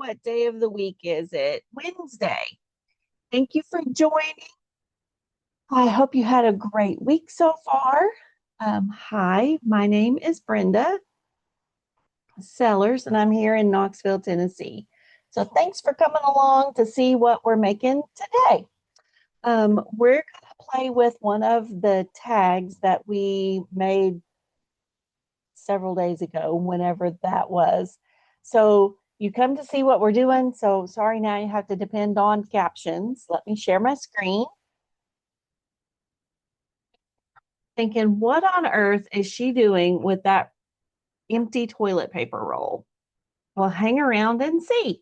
What day of the week is it? Wednesday. Thank you for joining. I hope you had a great week so far. Hi, my name is Brenda Sellers, and I'm here in Knoxville, Tennessee. So thanks for coming along to see what we're making today. We're going to play with one of the tags that we made several days ago, whenever that was. So you come to see what we're doing. So sorry, now you have to depend on captions. Let me share my screen. Thinking, what on earth is she doing with that empty toilet paper roll? Well, hang around and see.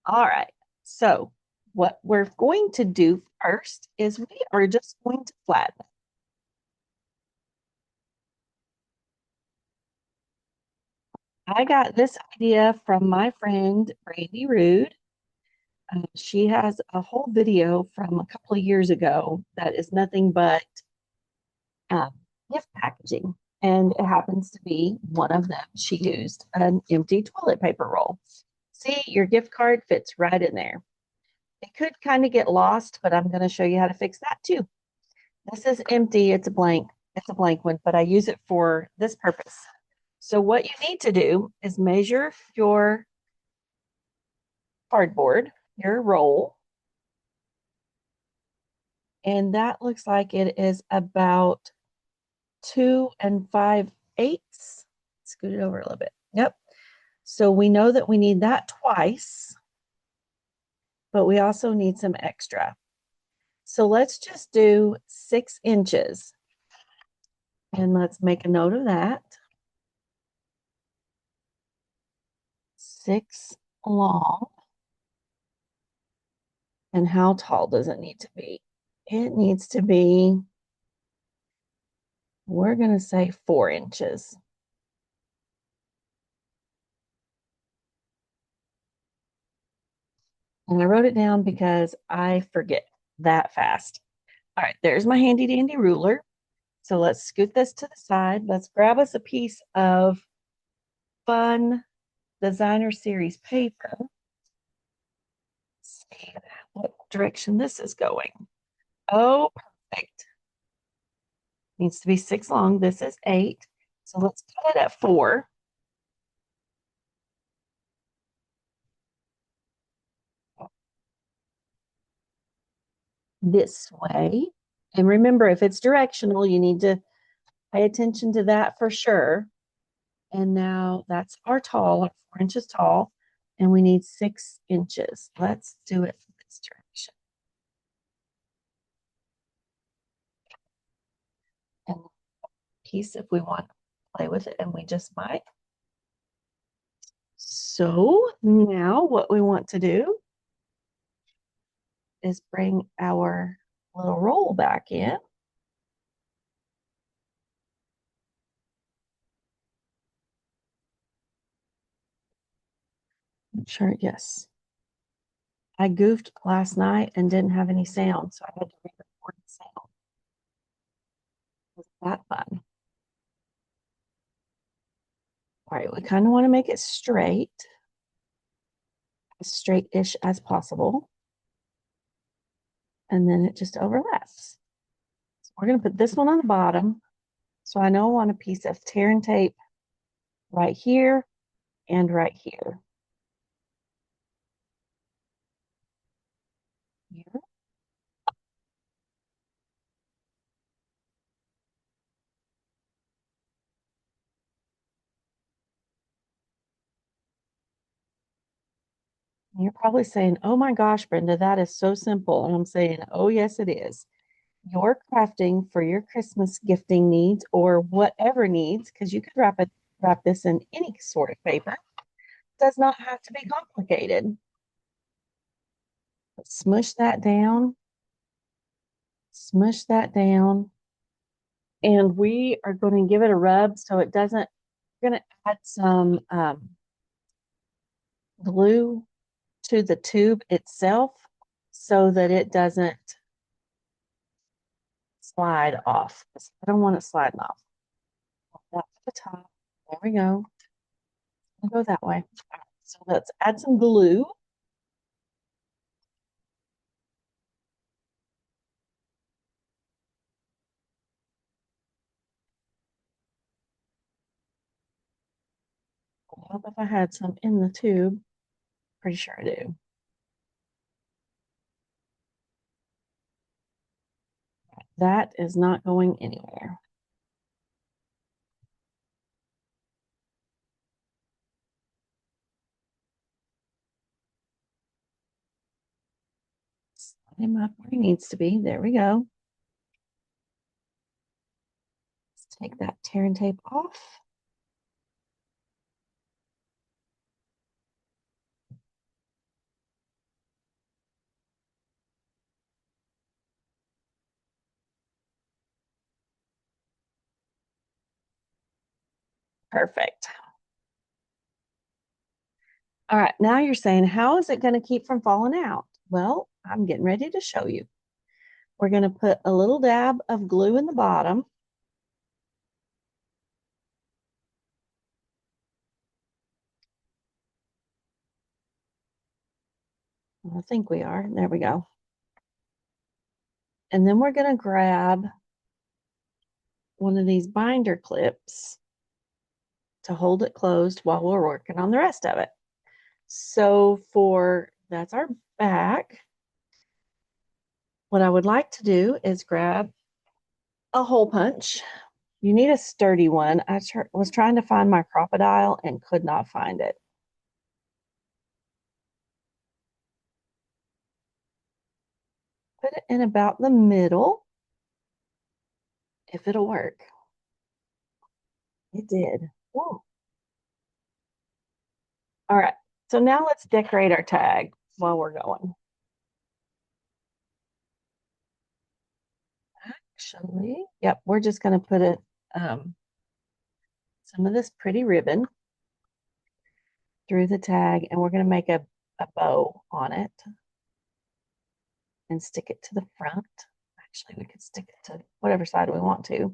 All right. So what we're going to do first is we are just going to flatten it. I got this idea from my friend Brandy Rude. She has a whole video from a couple of years ago that is nothing but gift packaging. And it happens to be one of them. She used an empty toilet paper roll. See, your gift card fits right in there. It could kind of get lost, but I'm going to show you how to fix that too. This is empty. It's a blank. It's a blank one, but I use it for this purpose. So what you need to do is measure your cardboard, your roll, and that looks like it is about 2 5/8. Scoot it over a little bit. Yep. So we know that we need that twice, but we also need some extra. So let's just do 6 inches. And let's make a note of that. 6 long. And how tall does it need to be? It needs to be, we're going to say 4 inches. And I wrote it down because I forget that fast. All right, there's my handy dandy ruler. So let's scoot this to the side. Let's grab us a piece of fun designer series paper. Let's see what direction this is going. Oh, perfect. Needs to be 6 long. This is 8. So let's cut it at 4. This way. And remember, if it's directional, you need to pay attention to that for sure. And now that's our tall, 4 inches tall, and we need 6 inches. Let's do it for this direction. And piece if we want to play with it, and we just might. So now what we want to do is bring our little roll back in. Sure, yes. I goofed last night and didn't have any sound, so I had to re-record the sound. Was that fun? All right, we kind of want to make it straight, as straight-ish as possible. And then it just overlaps. So we're going to put this one on the bottom. So I know I want a piece of tear and tape right here and right here. Here. You're probably saying, oh my gosh, Brenda, that is so simple. And I'm saying, oh, yes, it is. Your crafting for your Christmas gifting needs or whatever needs, because you could wrap this in any sort of paper, does not have to be complicated. Smush that down. Smush that down. And we are going to give it a rub so it doesn't, we're going to add some glue to the tube itself so that it doesn't slide off. I don't want it sliding off. That to the top. There we go. We'll go that way. So let's add some glue. I hope if I had some in the tube. Pretty sure I do. That is not going anywhere. Slide him up where he needs to be. There we go. Let's take that tear and tape off. Perfect. All right, now you're saying, how is it going to keep from falling out? Well, I'm getting ready to show you. We're going to put a little dab of glue in the bottom. I think we are. There we go. And then we're going to grab one of these binder clips to hold it closed while we're working on the rest of it. So that's our back. What I would like to do is grab a hole punch. You need a sturdy one. I was trying to find my crocodile and could not find it. Put it in about the middle, if it'll work. It did. Whoa. All right, so now let's decorate our tag while we're going. Actually, yep, we're just going to put some of this pretty ribbon through the tag, and we're going to make a bow on it and stick it to the front. Actually, we could stick it to whatever side we want to.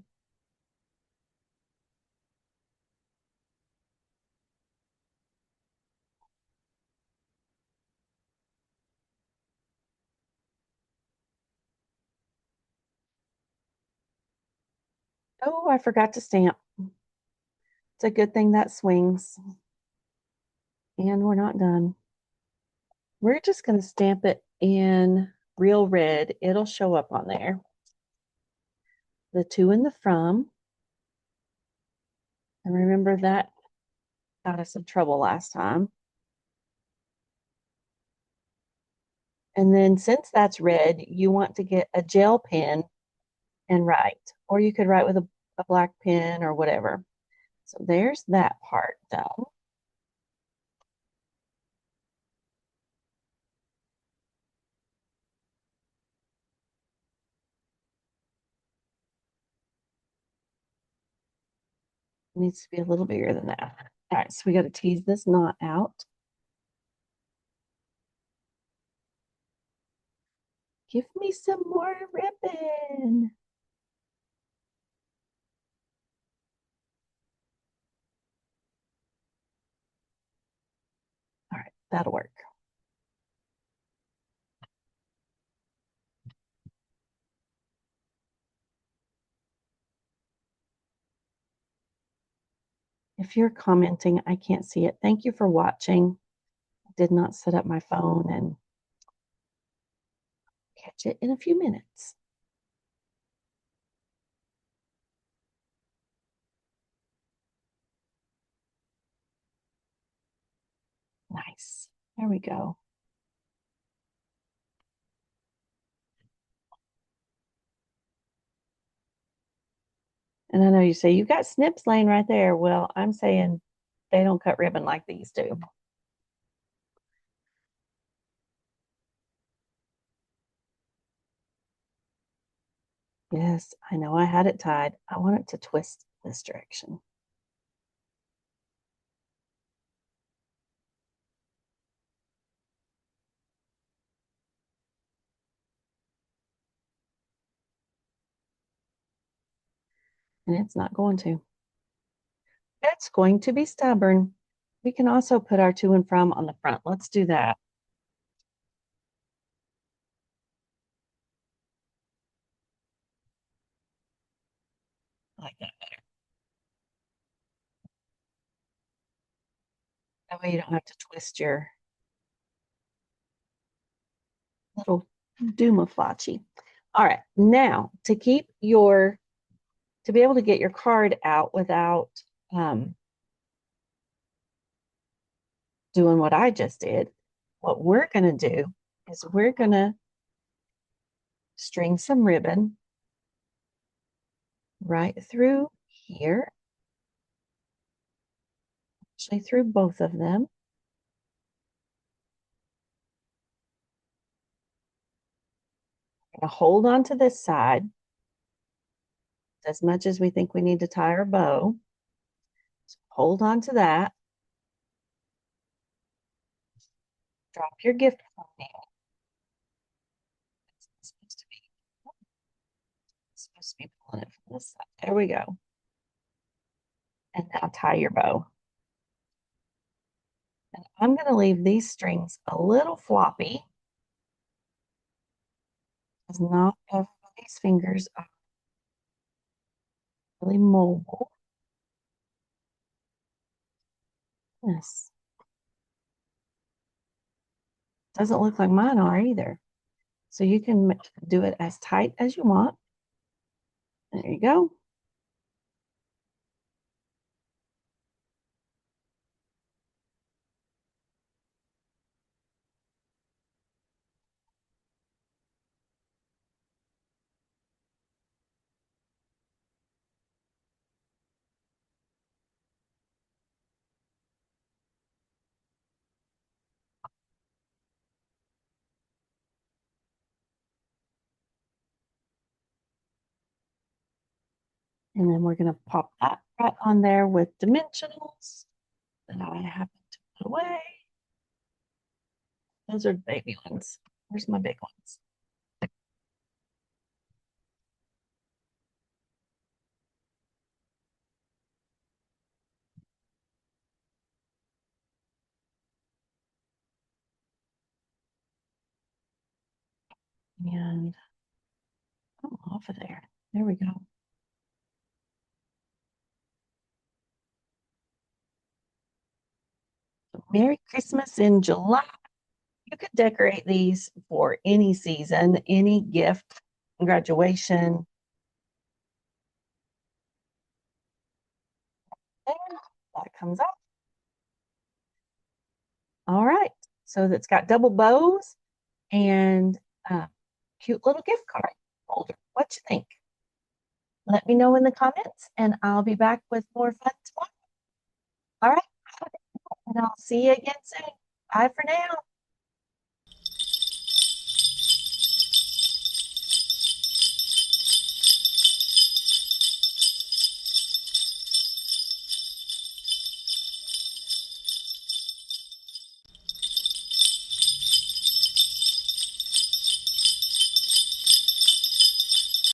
Oh, I forgot to stamp. It's a good thing that swings. And we're not done. We're just going to stamp it in real red. It'll show up on there. The to and the from. And remember that got us in trouble last time. And then since that's red, you want to get a gel pen and write. Or you could write with a black pen or whatever. So there's that part done. It needs to be a little bigger than that. All right, so we got to tease this knot out. Give me some more ribbon. All right, that'll work. If you're commenting, I can't see it. Thank you for watching. I did not set up my phone and catch it in a few minutes. Nice. There we go. And I know you say, you've got snips laying right there. Well, I'm saying they don't cut ribbon like these do. Yes, I know I had it tied. I want it to twist this direction. And it's not going to. It's going to be stubborn. We can also put our to and from on the front. Let's do that. I like that better. That way you don't have to twist your little doomaflachi. All right, now to be able to get your card out without doing what I just did, what we're going to do is we're going to string some ribbon right through here, actually through both of them. We're going to hold on to this side as much as we think we need to tie our bow. So hold on to that. Drop your gift card in. It's supposed to be pulling it from this side. There we go. And now tie your bow. And I'm going to leave these strings a little floppy because not everybody's fingers are really mobile. Yes. Doesn't look like mine are either. So you can do it as tight as you want. There you go. And then we're going to pop that right on there with dimensionals that I happen to put away. Those are the baby ones. Where's my big ones? And come off of there. There we go. Merry Christmas in July. You could decorate these for any season, any gift, graduation. There, that comes up. All right. So it's got double bows and cute little gift card holder. What you think? Let me know in the comments and I'll be back with more fun tomorrow. All right. And I'll see you again soon. Bye for now.